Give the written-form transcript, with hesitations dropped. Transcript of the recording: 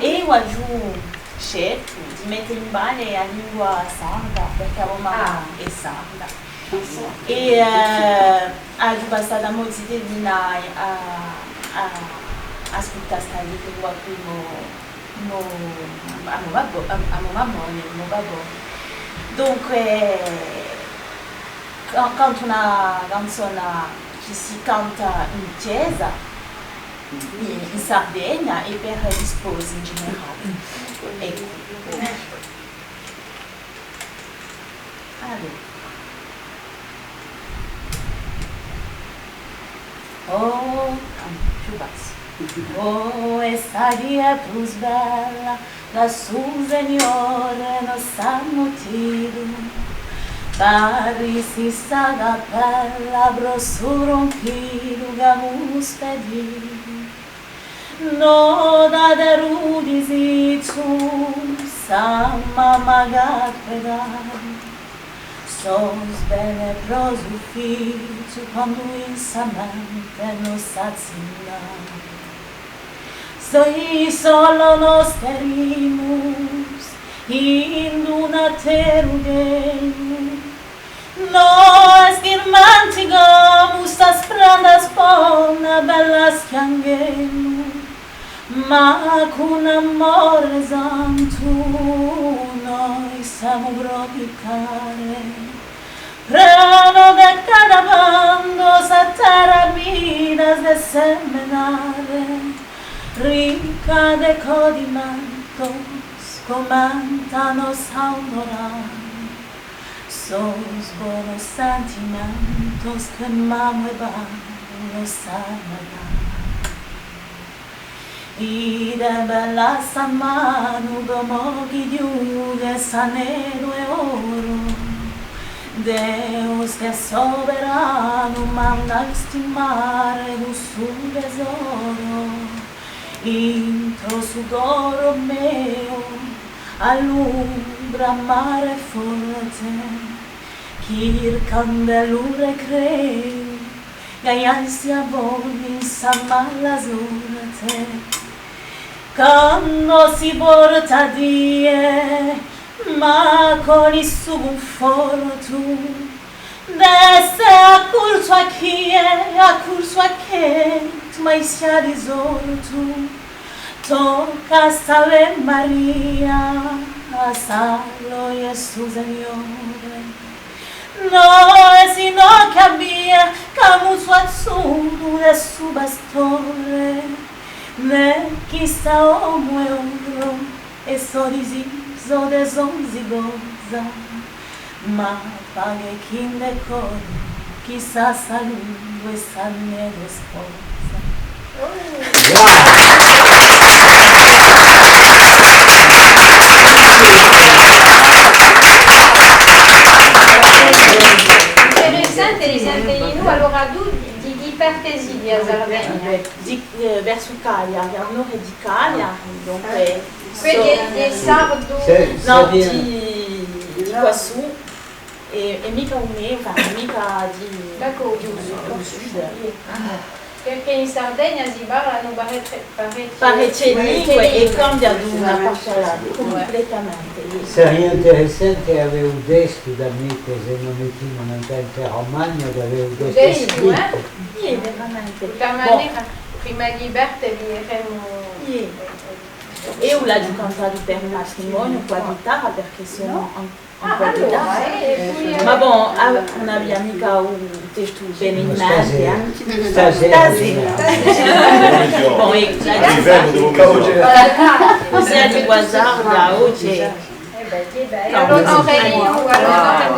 eu aggiungo certo, di mettere in base la lingua sarda, perché avevo mamma è sarda. E aggiungo stata molto determinata a ascoltare questa lingua qui, a mio babbo. Dunque, canto una canzone che si canta in chiesa, in Sardegna e per gli sposi in generale. Ecco. Allora. Oh, più basso. Oh, estaria plus bella, lassù Signore non sa motivo. Pari si sta da bella, brossuro un chilo, gamus pedido. No da derudi zicu, sama magat pedali. Sos bene prosufficio quando insamente non saziare. Sei solo nos terimus, in una terudemus. Noi schirmantigomus, as prandas bona, bella schiangemus. Ma con amore santo noi siamo proprio care. Prano de cada bando sa terra vidas de semenare, rica de codimentos, comentanos a honorare. Sos buenos sentimientos que mamo e bando sanarán. I de bella mano domogi diuge sanero e oro. Deus que é soberano manda estimare do suo tesoro. Intro sudoro meo alumbra mare forte. Chir candelure creo gaiansia boni sa mala sorte. Quando si porta die, ma con il suo bufforo tu, desse a curso a che, tu mai sia risolto, tocca Salve Maria, a sallo Gesù Signore. No, si no cabia, camu suo azzurro e su bastore, ne chissà uomo e oro, e sorriso de zonzigosa, ma paghe chi ne corre, chissà saluto e sanne de sposa. Interessante risente in allora tu di ipertesi di Sardegna. Verso Cagliari, a nord di Cagliari, dunque. Quindi è sardo? No, di qua su, e mica un neva, mica di sud. Perché in Sardegna si parlano parecchie lingue e cambia da una parte all'altra, completamente. Seria interessante avere un desco da mettere se non mettiamo in tante Romagna da avere un desco scritto. Sì, veramente. Da maniera prima libertà diremo. Io l'ho cantato per un matrimonio qua a chitarra perché sono un po' di danza. Ma bon, non abbiamo mica un testo bene in mente. Stasera. Bon, e la di guardare oggi. Allora,